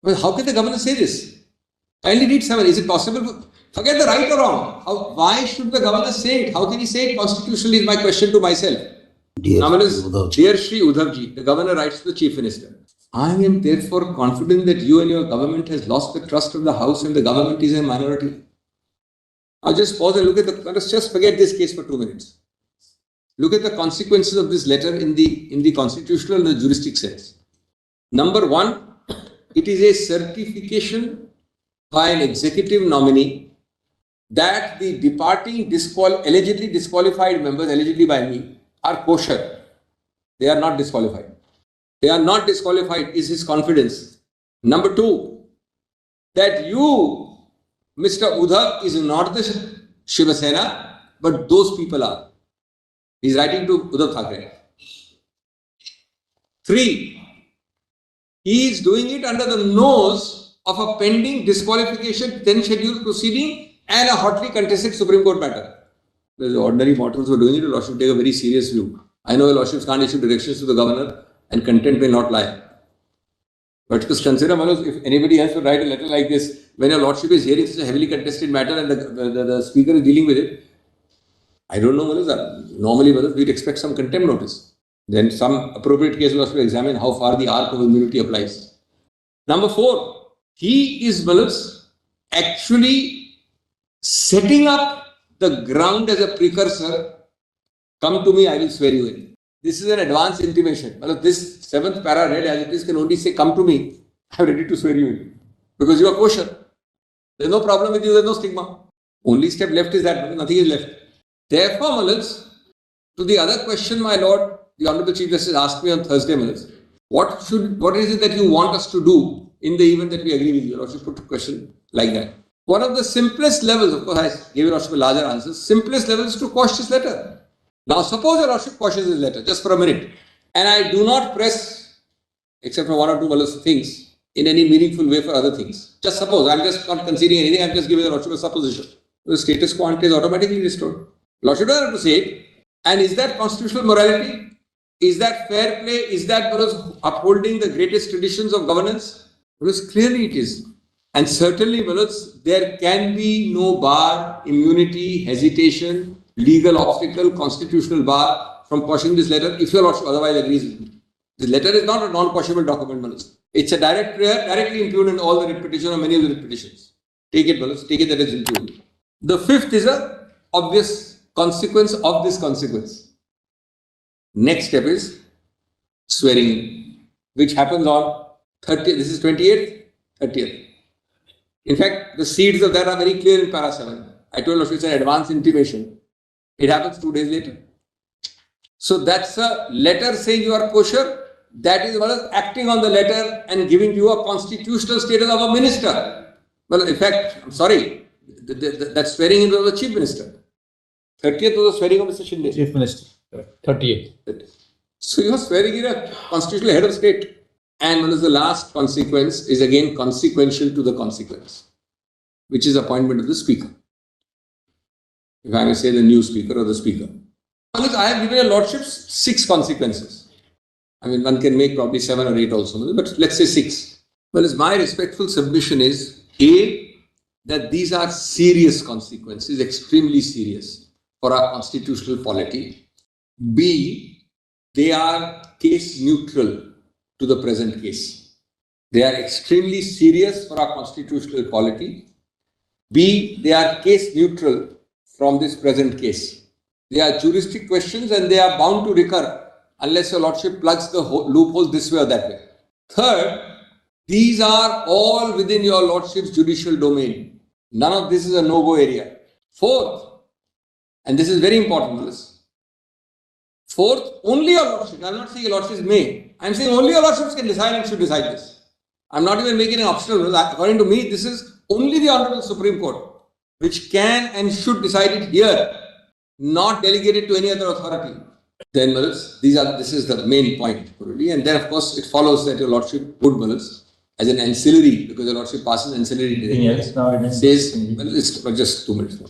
Well, how can the governor say this? Kindly read 7. Is it possible? Forget the right or wrong. Why should the governor say it? How can he say it constitutionally is my question to myself. Dear Shri Udhavji, the governor writes to the Chief Minister, I am therefore confident that you and your government has lost the trust of the House and the government is a minority. I'll just pause and look at let us just forget this case for 2 minutes. Look at the consequences of this letter in the constitutional and the juristic sense. Number 1, it is a certification by an executive nominee that the departing allegedly disqualified members, allegedly by me, are kosher. They are not disqualified. They are not disqualified is his confidence. Number 2, that you, Mr. Udhav, is not the Shivsena, but those people are. He is writing to Uddhav Thackeray. 3, he is doing it under the nose of a pending disqualification, then scheduled proceeding and a hotly contested Supreme Court matter. The ordinary mortals who are doing it, the Lord should take a very serious view. I know the Lordships can't issue directions to the governor and content may not lie. But just consider, Manoj, if anybody else would write a letter like this, when your Lordship is hearing such a heavily contested matter and the Speaker is dealing with it, I don't know, Manoj, normally, Manoj, we'd expect some contempt notice. Then some appropriate case will also examine how far the arc of immunity applies. Number 4, he is, Manoj, actually setting up the ground as a precursor. Come to me, I will swear you in. This is an advance intimation. This 7th para read as it is can only say, come to me, I am ready to swear you in. Because you are kosher. There is no problem with you, there is no stigma. Only step left is that, nothing is left. Therefore, Malaj, to the other question, my Lord, the Honorable Chief Justice asked me on Thursday, Malaj, what is it that you want us to do in the event that we agree with you? Lordship put a question like that. One of the simplest levels, of course, I gave your Lordship a larger answer, simplest level is to quash this letter. Now, suppose your Lordship quashes this letter, just for a minute, and I do not press, except for 1 or 2 things, in any meaningful way for other things. Just suppose, I'm just not conceding anything, I'm just giving the Lordship a supposition. The status quo ante is automatically restored. Lordship doesn't have to say it. And is that constitutional morality? Is that fair play? Is that upholding the greatest traditions of governance? Because clearly it is. And certainly, there can be no bar, immunity, hesitation, legal obstacle, constitutional bar from quashing this letter if your Lordship otherwise agrees with me. This letter is not a non-quashable document, It's a direct prayer, directly impugned in all the petitions or many of the petitions. Take it, take it that it's impugned. The 5th is a obvious consequence of this consequence. Next step is swearing, which happens on 30th. This is 28th, 30th. In fact, the seeds of that are very clear in para 7. I told you it's an advance intimation. It happens 2 days later. So that's a letter saying you are kosher. That is acting on the letter and giving you a constitutional status of a minister. Well, in fact, I'm sorry, that swearing in was the Chief Minister. 30th was the swearing of Mr. Shinde. Chief Minister. 38th. So you are swearing in a constitutional head of state. And what is the last consequence is again consequential to the consequence, which is appointment of the Speaker. If I may say the new Speaker or the Speaker. I have given your Lordships 6 consequences. I mean, one can make probably 7 or 8 also, but let's say 6. Well, my respectful submission is A, that these are serious consequences, extremely serious for our constitutional polity. B, they are case neutral to the present case. They are extremely serious for our constitutional polity. B, they are case neutral from this present case. They are juristic questions and they are bound to recur unless your Lordship plugs the loophole this way or that way. Third, these are all within your Lordship's judicial domain. None of this is a no-go area. Fourth, and this is very important, fourth, only your Lordship, I am not saying your Lordships may, I am saying only your Lordships can decide and should decide this. I am not even making an optional rule. According to me, this is only the Honorable Supreme Court which can and should decide it here, not delegated to any other authority. Then, this is the main point, probably. And then, of course, it follows that your Lordship would, as an ancillary, because your Lordship passes ancillary. Yes, now it says, it's just 2 minutes more.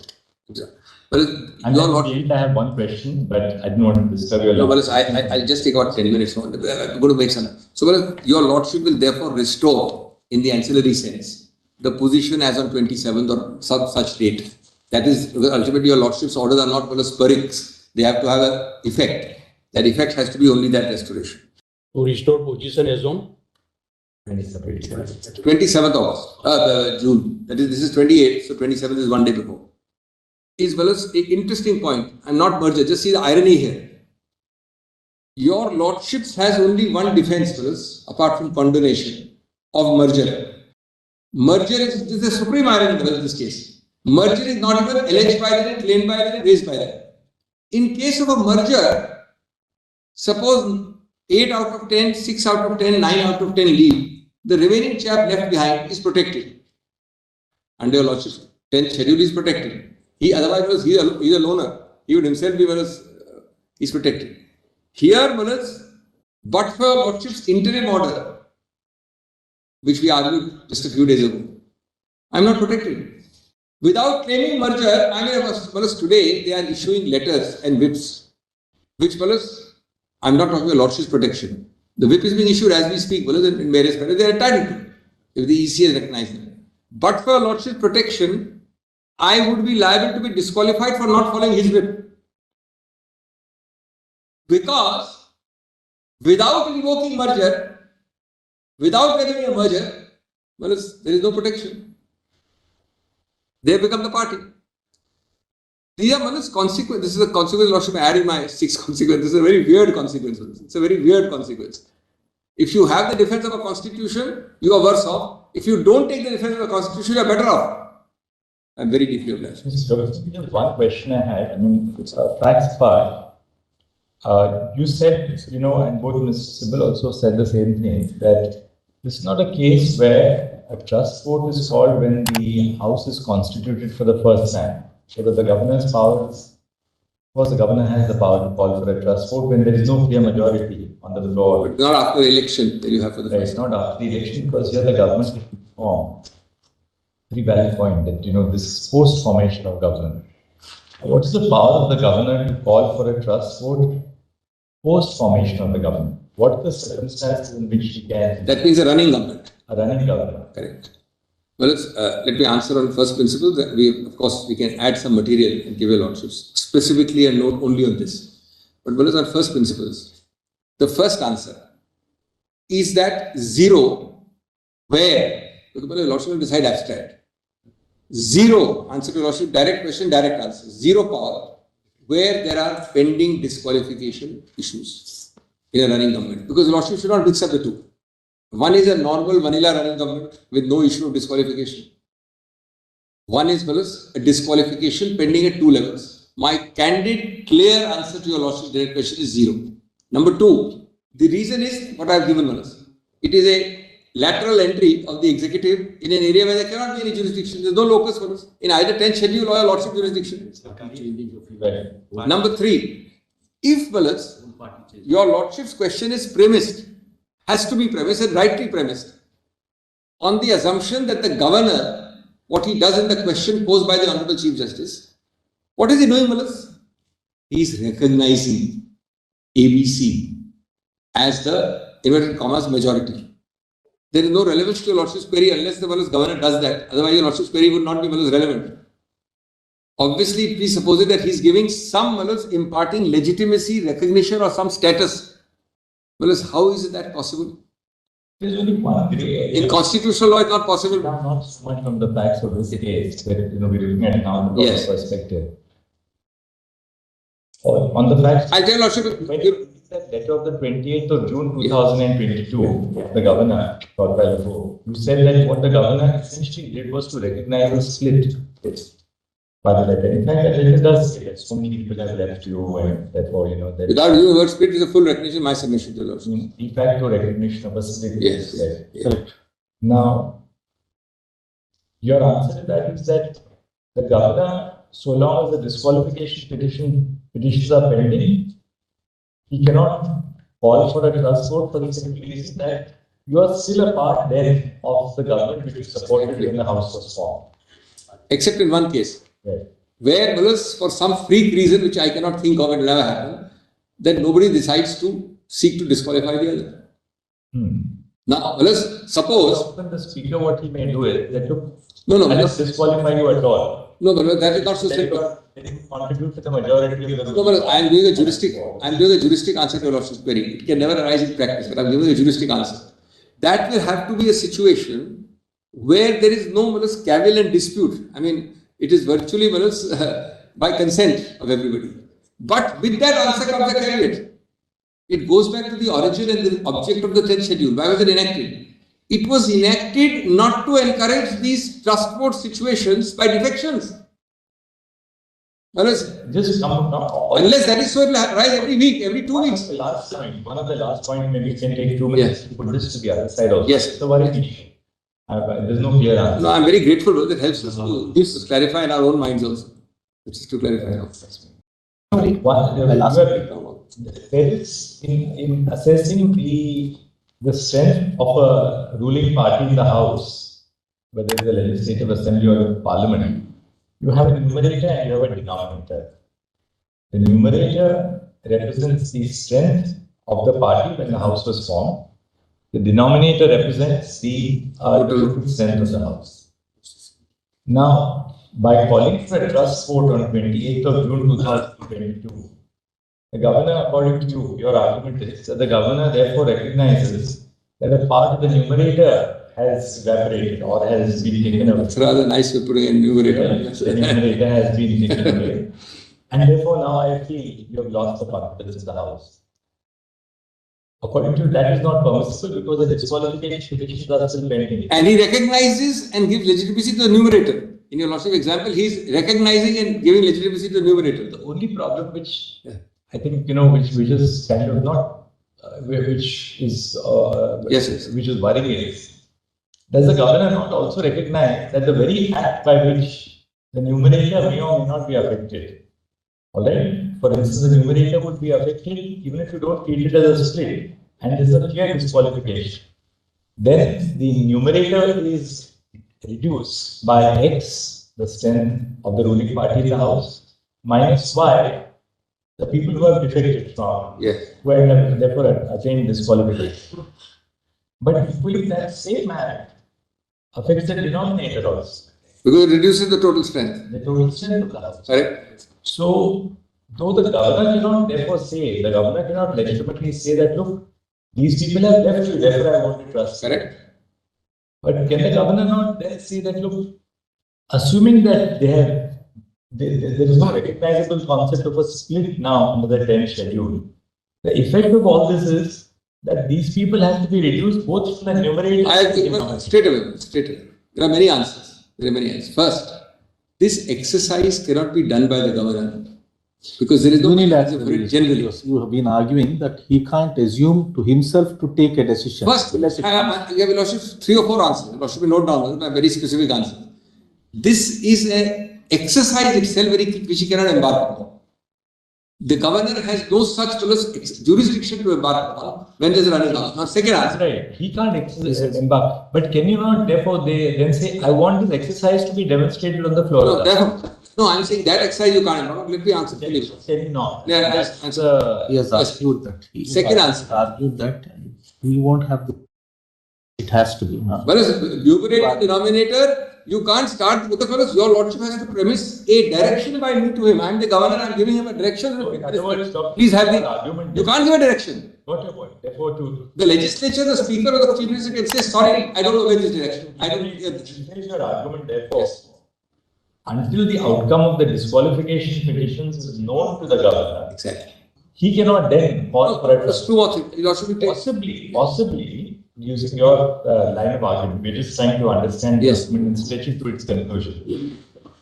Well, I have one question, but I don't want to disturb your Lordship. I'll just take about 10 minutes more. I'm going to make some. So, your Lordship will therefore restore in the ancillary sense, the position as on 27th or such date. That is, ultimately your Lordship's orders are not spurics. They have to have an effect. That effect has to be only that restoration. To restore position as on 27th August, June. That is, this is 28th, so 27th is one day before. Is well as an interesting point. I'm not merger, just see the irony here. Your Lordships has only one defense, fellows, apart from condonation of merger. Merger is the supreme irony in this case. Merger is not even alleged by them, claimed by them, raised by them. In case of a merger, suppose 8 out of 10, 6 out of 10, 9 out of 10 leave, the remaining chap left behind is protected. Under your Lordship's 10th schedule is protected. He otherwise he's a loner. He would himself be he's protected. Here, but for Lordship's interim order, which we argued just a few days ago, I'm not protected. Without claiming merger, I mean, today they are issuing letters and whips, which I'm not talking about Lordship's protection. The whip is being issued as we speak, in various matters, they are entitled to, if the EC has recognized them. But for Lordship's protection, I would be liable to be disqualified for not following his whip. Because without invoking merger, without getting a merger, there is no protection. They have become the party. These are consequences. This is a consequence Lordship add in my 6 consequences. This is a very weird consequence. It's a very weird consequence. If you have the defense of a constitution, you are worse off. If you don't take the defense of a constitution, you are better off. I'm very deeply obliged. One question I had, it's a facts part. You said, and both Mr. Sibal also said the same thing, that this is not a case where a trust vote is called when the House is constituted for the first time. So that the governor's powers, of course, the governor has the power to call for a trust vote when there is no clear majority on the floor. But not after the election that you have for the first time. It's not after the election because here the government is formed. Very valid point that, this is post-formation of government. What is the power of the governor to call for a trust vote post-formation of the government? What are the circumstances in which he can... That means a running government. A running government. Correct. Well, let me answer on first principles. Of course, we can add some material and give your Lordships specifically and not only on this. But on first principles, the first answer is that 0, where, because Lordship will decide abstract. 0, answer to Lordship, direct question, direct answer. 0 power, where there are pending disqualification issues in a running government. Because Lordship should not mix up the two. One is a normal vanilla running government with no issue of disqualification. One is a disqualification pending at 2 levels. My candid, clear answer to your Lordship's direct question is 0. Number 2, the reason is what I have given It is a lateral entry of the executive in an area where there cannot be any jurisdiction. There is no locus for us in either 10th schedule or your Lordship jurisdiction. Number 3, if your Lordship's question is premised, has to be premised and rightly premised on the assumption that the governor, what he does in the question posed by the Honorable Chief Justice, what is he doing, He is recognizing ABC as the inverted commas majority. There is no relevance to your Lordship's query unless the governor does that. Otherwise, your Lordship's query would not be relevant. Obviously, please suppose that he is giving some imparting legitimacy, recognition, or some status. How is that possible? There's only one gray area. In constitutional law, it's not possible. Not so much from the facts of this case, where we're looking at it now from the perspective. On the facts, I tell Lordship, when you read that letter of the 28th of June 2022, the governor, you said that what the governor essentially did was to recognize a split by the letter. In fact, that letter does say that so many people have left you, and therefore, that without using the word split is a full recognition, my submission to the Lordship. De facto recognition of a split. Yes. Correct. Now, your answer to that is that the governor, so long as the disqualification petitions are pending, he cannot call for a trust vote for the simple reason that you are still a part then of the government which is supported when the House was formed. Except in one case. Right. Where, for some freak reason which I cannot think of, it will never happen, that nobody decides to seek to disqualify the other. Now, let's suppose. Often the speaker, what he may do is that look, No, I don't disqualify you at all. No, but that is not so simple. Then you contribute to the majority of the. No, but I am doing a juristic answer to your Lordship's query. It can never arise in practice, but I am giving a juristic answer. That will have to be a situation where there is no cavil and dispute. I mean, it is virtually by consent of everybody. But with that answer comes a caveat. It goes back to the origin and the object of the 10th schedule. Why was it enacted? It was enacted not to encourage these trust board situations by defections. Unless that is so, it will rise every week, every 2 weeks. One of the last point, maybe we can take 2 minutes to put this to the other side also. Yes. So what is there's no clear answer. No, I'm very grateful because it helps us to clarify in our own minds also. Just to clarify. There is in assessing the strength of a ruling party in the House, whether it's the Legislative Assembly or the Parliament, you have a numerator and you have a denominator. The numerator represents the strength of the party when the House was formed. The denominator represents the total strength of the House. Now, by calling for a trust vote on 28th of June 2022, the governor, according to you, your argument is that the governor therefore recognizes that a part of the numerator has evaporated or has been taken away. It's rather nice to put in numerator. The numerator has been taken away. And therefore now I feel you have lost the confidence in the House. According to you, that is not permissible because the disqualification petitions are still pending. And he recognizes and gives legitimacy to the numerator. In your Lordship example, he is recognizing and giving legitimacy to the numerator. The only problem which I think, which is kind of not, which is worrying is, does the governor not also recognize that the very act by which the numerator may or may not be affected? Alright? For instance, the numerator would be affected even if you don't treat it as a split and there's a clear disqualification. Then the numerator is reduced by X, the strength of the ruling party in the House, minus Y, the people who have defected from, who have therefore attained disqualification. But equally, that same act affects the denominator also. Because it reduces the total strength. The total strength of the House. Correct. So, though the governor cannot therefore say, the governor cannot legitimately say that, look, these people have left you, therefore I want to trust. Correct. But can the governor not then say that, look, assuming that there is no recognizable concept of a split now under the 10th schedule, the effect of all this is that these people have to be reduced both from the numerator. Straight away. There are many answers. First, this exercise cannot be done by the governor because there is no mechanism for it generally. You have been arguing that he can't assume to himself to take a decision. First, you have Lordship 3 or 4 answers. Lordship, note down a very specific answer. This is an exercise itself which he cannot embark upon. The governor has no such jurisdiction to embark upon when there is a running house. Now, second answer. Right. He can't embark. But can you not, therefore, they then say, I want this exercise to be demonstrated on the floor? No, I'm saying that exercise you can't embark. Let me answer. Can you not? He has argued that. Second answer. Argued that he won't have the. It has to be. Whereas numerator, denominator, you can't start because your Lordship has to premise a direction by me to him. I am the governor, I am giving him a direction. Please have the argument. You can't give a direction. Got your point. Therefore, the legislature, the speaker or the chief minister can say, sorry, I don't know where this direction. I don't hear this. Finish your argument, therefore. Until the outcome of the disqualification petitions is known to the governor, exactly, he cannot then call for a possibly, using your line of argument, we're just trying to understand this and stretch it to its conclusion.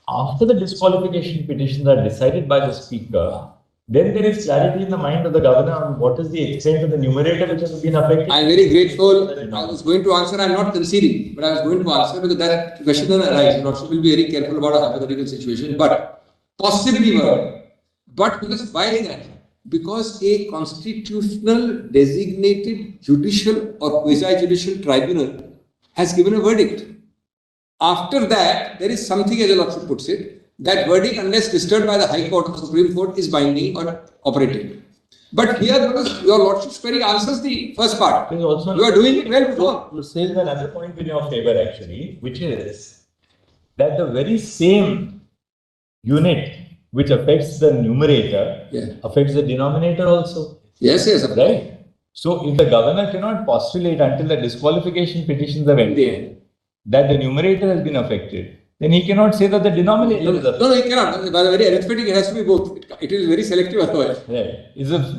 After the disqualification petitions are decided by the speaker, then there is clarity in the mind of the governor on what is the extent of the numerator which has been affected. I am very grateful. I was going to answer, I am not conceding, but I was going to answer because that question will arise. Lordship will be very careful about a hypothetical situation, but possibly but because why is that? Because a constitutional designated judicial or quasi-judicial tribunal has given a verdict. After that, there is something, as the Lordship puts it, that verdict, unless disturbed by the High Court or Supreme Court, is binding or operating. But here, your Lordship's query answers the first part. There is also You are doing it well before. There's another point in your favor actually, which is that the very same unit which affects the numerator affects the denominator also. Yes, yes. Right? So if the governor cannot postulate until the disqualification petitions have ended that the numerator has been affected, then he cannot say that the denominator is affected. No, he cannot. By the very arithmetic, it has to be both. It is very selective otherwise. Right.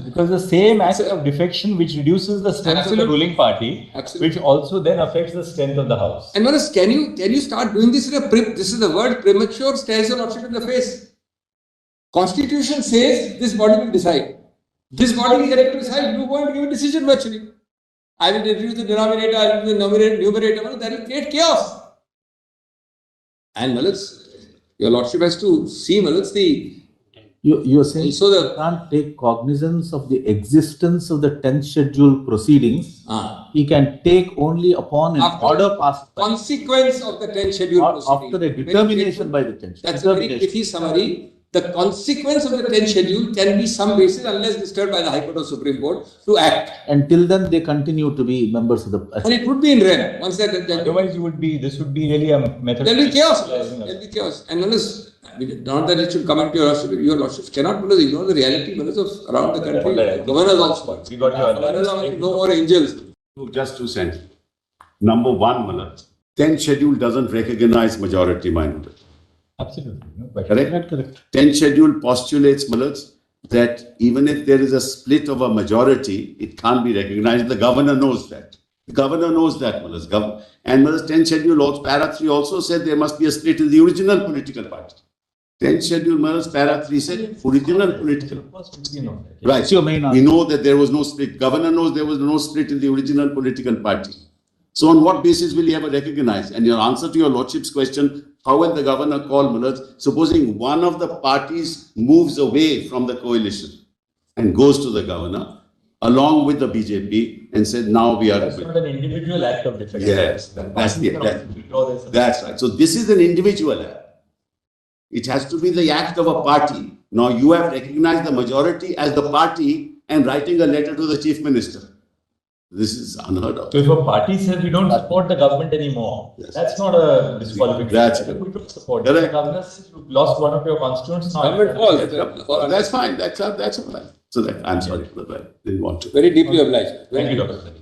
Because the same act of defection which reduces the strength of the ruling party, which also then affects the strength of the house. And Manoj, can you start doing this in a this is the word premature stares your Lordship in the face. Constitution says this body will decide. This body is ready to decide. You go and give a decision virtually. I will reduce the denominator, I will reduce the numerator. That will create chaos. And Malaj, your Lordship has to see, Malaj, You are saying also you can't take cognizance of the existence of the 10th schedule proceedings. He can take only upon an order passed by. Consequence of the 10th schedule proceeding. After a determination by the 10th schedule. That's a very pithy summary. The consequence of the 10th schedule can be some basis, unless disturbed by the High Court or Supreme Court, to act. Until then, they continue to be members of the. And it would be in rem. Once that. Otherwise, this would be really a method. There will be chaos. There will be chaos. And Manoj, not that it should come into your Lordship cannot ignore the reality, Manoj, of around the country. Governors also. We got your Governors are no more angels. Just 2 cents. Number one, Malaj, 10th schedule doesn't recognize majority minority. Absolutely. No question. Correct? 10th schedule postulates, Malaj, that even if there is a split of a majority, it can't be recognized. The governor knows that. The governor knows that, Malaj. And Malaj, 10th schedule, also, para 3 also said there must be a split in the original political party. 10th schedule, Malaj, para 3 said original political. Right. It's your main We know that there was no split. Governor knows there was no split in the original political party. So on what basis will he ever recognize? And your answer to your Lordship's question, how will the governor call Malaj? Supposing one of the parties moves away from the coalition and goes to the governor along with the BJP and said, now we are... That's not an individual act of defection. Yes, that's right. So this is an individual act. It has to be the act of a party. Now you have recognized the majority as the party and writing a letter to the chief minister. This is unheard of. So if a party says we don't support the government anymore, that's not a disqualification. That's we don't support. The governor says you lost one of your constituents. Government falls. That's fine. That's all right. So that I'm sorry for that. I didn't want to. Very deeply obliged. Thank you, Dr.